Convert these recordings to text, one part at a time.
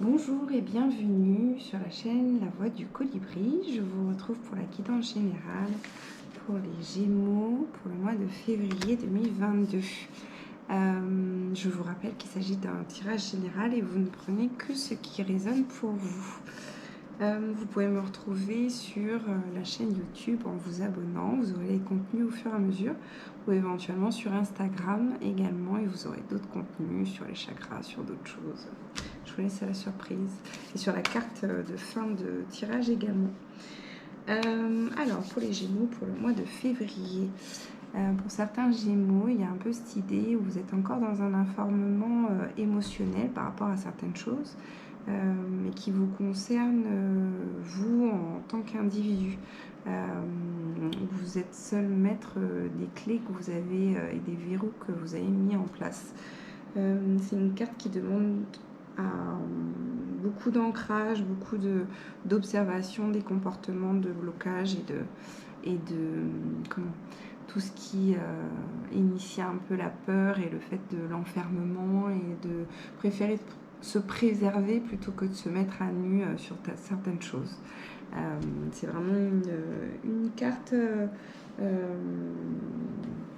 Bonjour et bienvenue sur la chaîne La Voix du Colibri. Je vous retrouve pour la guidance générale pour les Gémeaux pour le mois de février 2022. Je vous rappelle qu'il s'agit d'un tirage général et vous ne prenez que ce qui résonne pour vous. Vous pouvez me retrouver sur la chaîne YouTube en vous abonnant. Vous aurez les contenus au fur et à mesure ou éventuellement sur Instagram également et vous aurez d'autres contenus sur les chakras, sur d'autres choses. Je vous laisse à la surprise. Et sur la carte de fin de tirage également. Alors, pour les Gémeaux, pour le mois de février, pour certains Gémeaux, il y a un peu cette idée où vous êtes encore dans un informement émotionnel par rapport à certaines choses, mais qui vous concerne, vous, en tant qu'individu. Vous êtes seul maître des clés que vous avez et des verrous que vous avez mis en place. C'est une carte qui demande beaucoup d'ancrage, beaucoup d'observation des comportements de blocage et de comment, tout ce qui initie un peu la peur et le fait de l'enfermement et de préférer se préserver plutôt que de se mettre à nu sur certaines choses. C'est vraiment une carte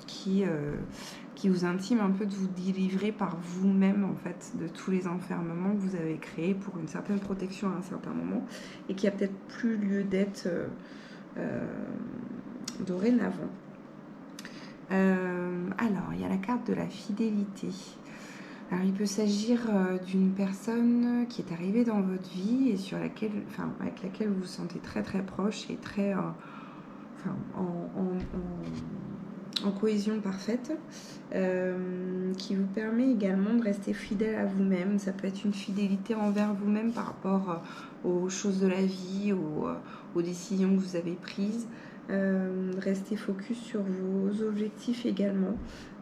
qui vous intime un peu de vous délivrer par vous-même en fait de tous les enfermements que vous avez créés pour une certaine protection à un certain moment et qui a peut-être plus lieu d'être dorénavant. Alors, il y a la carte de la fidélité. Alors, il peut s'agir d'une personne qui est arrivée dans votre vie et avec laquelle vous vous sentez très très proche et très en cohésion parfaite, qui vous permet également de rester fidèle à vous-même. Ça peut être une fidélité envers vous-même par rapport aux choses de la vie, aux décisions que vous avez prises. Rester focus sur vos objectifs également.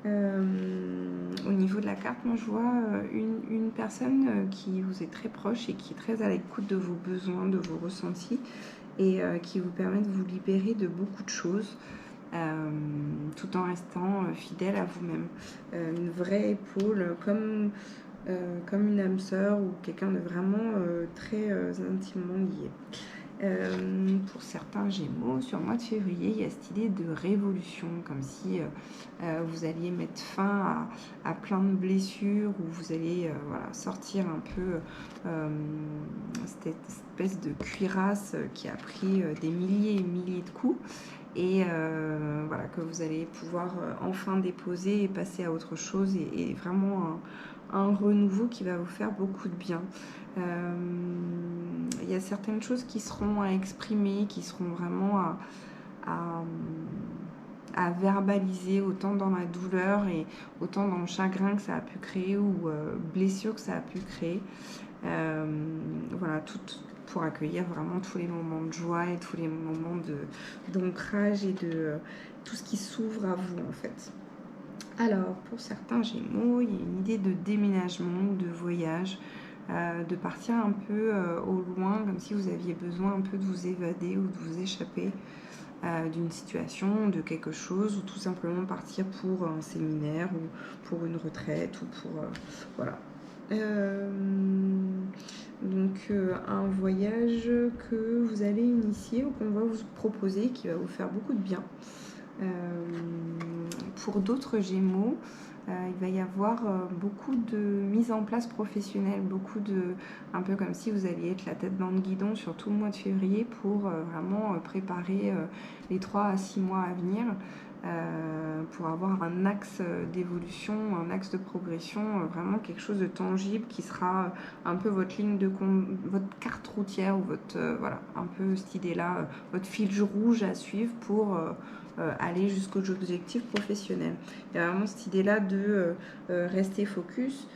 Au niveau de la carte, moi je vois une personne qui vous est très proche et qui est très à l'écoute de vos besoins, de vos ressentis et qui vous permet de vous libérer de beaucoup de choses tout en restant fidèle à vous-même. Une vraie épaule comme une âme sœur ou quelqu'un de vraiment très intimement lié. Pour certains Gémeaux, sur le mois de février, il y a cette idée de révolution, comme si vous alliez mettre fin à plein de blessures, ou vous allez sortir un peu cette espèce de cuirasse qui a pris des milliers et milliers de coups, et que vous allez pouvoir enfin déposer et passer à autre chose, et vraiment un renouveau qui va vous faire beaucoup de bien. Il y a certaines choses qui seront à exprimer, qui seront vraiment à verbaliser, autant dans la douleur et autant dans le chagrin que ça a pu créer ou blessure que ça a pu créer. Tout pour accueillir vraiment tous les moments de joie et tous les moments d'ancrage et de tout ce qui s'ouvre à vous en fait. Alors, pour certains Gémeaux, il y a une idée de déménagement, de voyage, de partir un peu au loin, comme si vous aviez besoin un peu de vous évader ou de vous échapper d'une situation, de quelque chose, ou tout simplement partir pour un séminaire ou pour une retraite ou pour donc un voyage que vous allez initier ou qu'on va vous proposer qui va vous faire beaucoup de bien. Pour d'autres Gémeaux, il va y avoir beaucoup de mise en place professionnelle, un peu comme si vous alliez être la tête dans le guidon sur tout le mois de février pour vraiment préparer les 3 à 6 mois à venir, pour avoir un axe d'évolution, un axe de progression, vraiment quelque chose de tangible qui sera un peu votre ligne de votre carte routière ou votre un peu cette idée-là, votre fil rouge à suivre pour aller jusqu'aux objectifs professionnels. Il y a vraiment cette idée-là de rester focus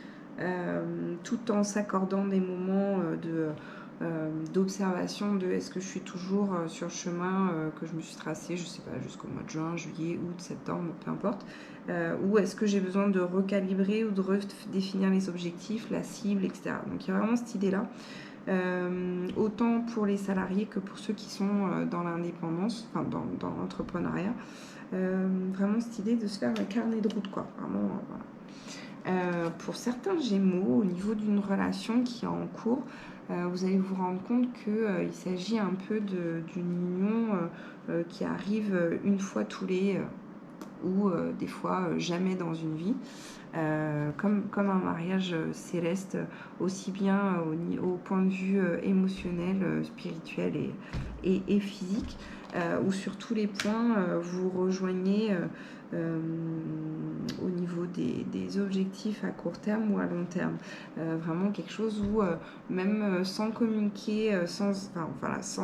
tout en s'accordant des moments d'observation de est-ce que je suis toujours sur le chemin que je me suis tracé, je sais pas, jusqu'au mois de juin, juillet, août, septembre, peu importe, ou est-ce que j'ai besoin de recalibrer ou de redéfinir les objectifs, la cible, etc. Donc il y a vraiment cette idée-là. Autant pour les salariés que pour ceux qui sont dans l'indépendance, enfin dans l'entrepreneuriat, vraiment cette idée de se faire un carnet de route, quoi. Vraiment, voilà. Pour certains Gémeaux, au niveau d'une relation qui est en cours, vous allez vous rendre compte qu'il s'agit un peu d'une union qui arrive une fois tous les ou des fois jamais dans une vie. Comme un mariage céleste, aussi bien au point de vue émotionnel, spirituel et physique, où sur tous les points, vous rejoignez au niveau des objectifs à court terme ou à long terme. Vraiment quelque chose où, même sans communiquer, sans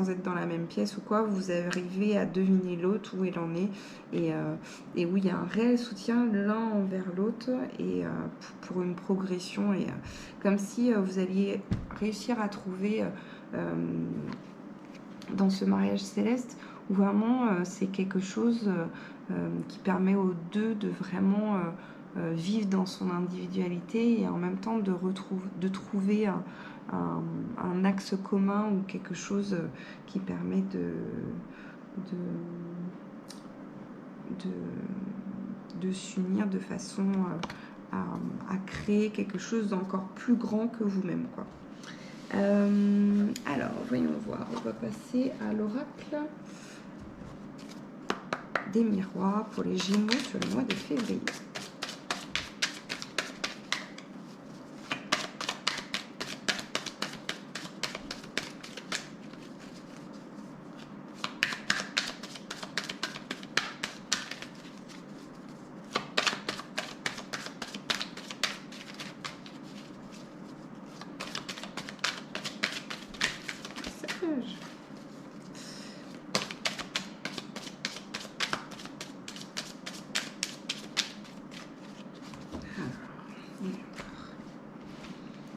être dans la même pièce ou quoi, vous arrivez à deviner l'autre, où il en est, et où il y a un réel soutien l'un envers l'autre, et pour une progression, et comme si vous alliez réussir à trouver dans ce mariage céleste, où vraiment c'est quelque chose qui permet aux deux de vraiment vivre dans son individualité, et en même temps de trouver un axe commun, ou quelque chose qui permet de s'unir de façon à créer quelque chose d'encore plus grand que vous-même, quoi. Alors, voyons voir. On va passer à l'oracle des miroirs pour les Gémeaux sur le mois de février.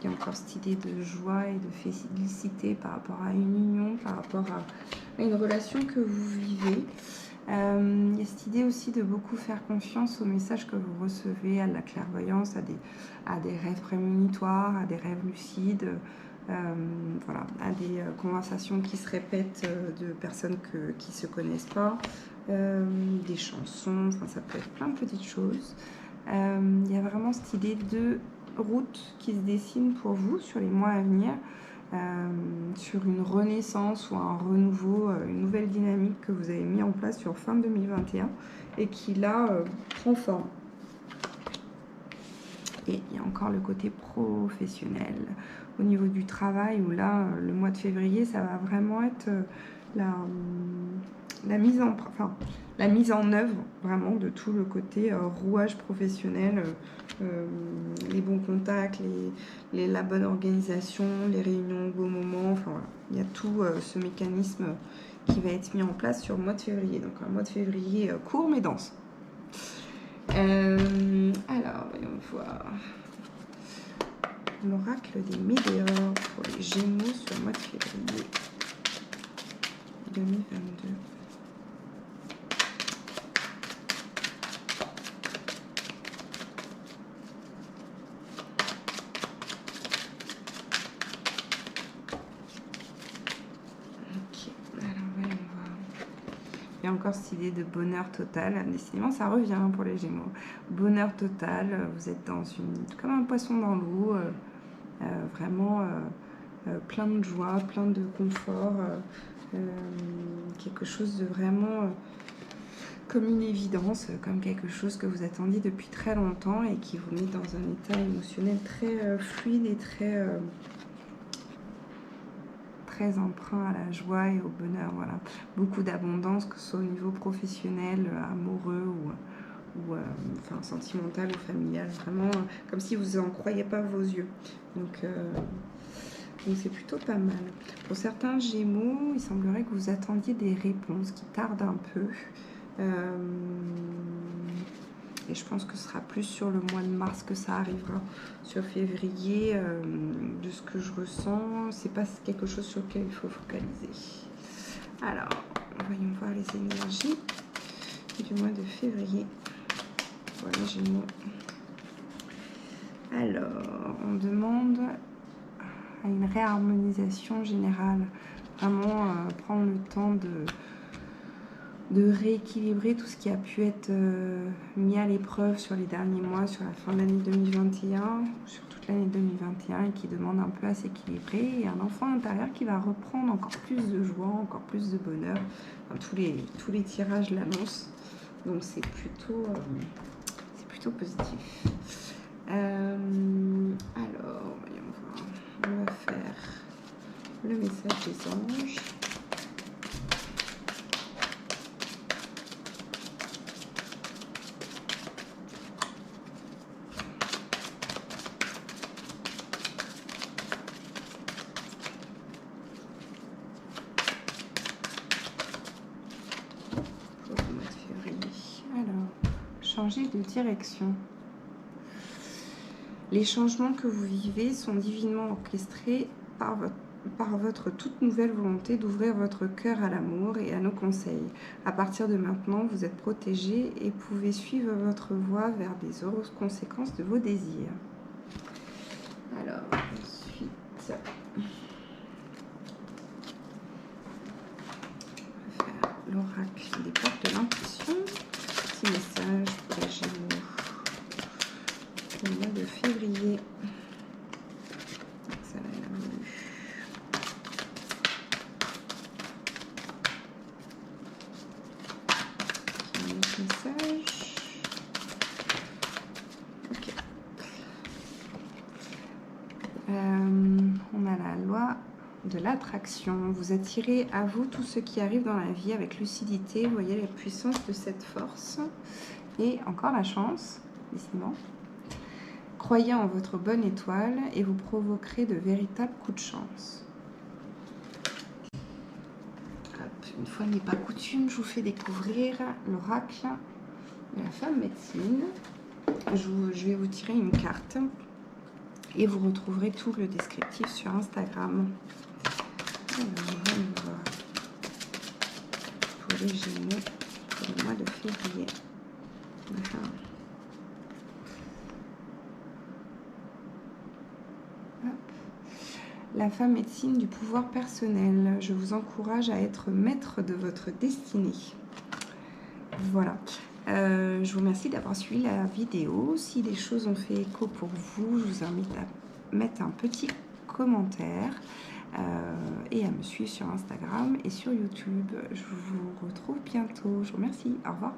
Il y a encore cette idée de joie et de félicité par rapport à une union, par rapport à une relation que vous vivez. Il y a cette idée aussi de beaucoup faire confiance aux messages que vous recevez, à la clairvoyance, à des rêves prémonitoires, à des rêves lucides, voilà, à des conversations qui se répètent de personnes qui ne se connaissent pas, des chansons, enfin, ça peut être plein de petites choses. Il y a vraiment cette idée de route qui se dessine pour vous sur les mois à venir, sur une renaissance ou un renouveau, une nouvelle dynamique que vous avez mis en place sur fin 2021 et qui là prend forme. Et il y a encore le côté professionnel au niveau du travail, où là le mois de février, ça va vraiment être la mise en œuvre vraiment de tout le côté rouage professionnel, les bons contacts, la bonne organisation, les réunions au bon moment. Enfin voilà, il y a tout ce mécanisme qui va être mis en place sur le mois de février. Donc un mois de février court mais dense. Alors, voyons voir. L'oracle des météores pour les Gémeaux sur le mois de février 2022. Il y a encore cette idée de bonheur total. Décidément, ça revient pour les Gémeaux. Bonheur total, vous êtes comme un poisson dans l'eau, vraiment plein de joie, plein de confort, quelque chose de vraiment comme une évidence, comme quelque chose que vous attendiez depuis très longtemps et qui vous met dans un état émotionnel très fluide et très emprunt à la joie et au bonheur. Voilà, beaucoup d'abondance, que ce soit au niveau professionnel, amoureux ou sentimental ou familial, vraiment comme si vous n'en croyez pas vos yeux. Donc c'est plutôt pas mal. Pour certains Gémeaux, il semblerait que vous attendiez des réponses qui tardent un peu. Et je pense que ce sera plus sur le mois de mars que ça arrivera. Sur février, de ce que je ressens, c'est pas quelque chose sur lequel il faut focaliser. Alors, voyons voir les énergies du mois de février. Voilà, Gémeaux. Alors, on demande à une réharmonisation générale. Vraiment prendre le temps de rééquilibrer tout ce qui a pu être mis à l'épreuve sur les derniers mois, sur la fin de l'année 2021, sur toute l'année 2021 et qui demande un peu à s'équilibrer. Et un enfant intérieur qui va reprendre encore plus de joie, encore plus de bonheur. Enfin, tous les tirages l'annoncent. Donc c'est plutôt positif. Alors, voyons voir. On va faire le message des anges. Changer de direction. Les changements que vous vivez sont divinement orchestrés par votre toute nouvelle volonté d'ouvrir votre cœur à l'amour et à nos conseils. À partir de maintenant, vous êtes protégé et pouvez suivre votre voie vers des heureuses conséquences de vos désirs. Alors, ensuite, on va faire l'oracle des portes de l'intuition. Petit message pour les Gémeaux. Le mois de février. Ça va être voulu. Un autre message. Ok. On a la loi de l'attraction. Vous attirez à vous tout ce qui arrive dans la vie avec lucidité. Vous voyez la puissance de cette force. Et encore la chance, décidément. Croyez en votre bonne étoile et vous provoquerez de véritables coups de chance. Hop, une fois n'est pas coutume, je vous fais découvrir l'oracle de la femme médecine. Je vais vous tirer une carte et vous retrouverez tout le descriptif sur Instagram. Alors, on va voir pour les Gémeaux pour le mois de février. Voilà. La femme est signe du pouvoir personnel. Je vous encourage à être maître de votre destinée. Voilà. Je vous remercie d'avoir suivi la vidéo. Si les choses ont fait écho pour vous, je vous invite à mettre un petit commentaire et à me suivre sur Instagram et sur YouTube. Je vous retrouve bientôt. Je vous remercie. Au revoir.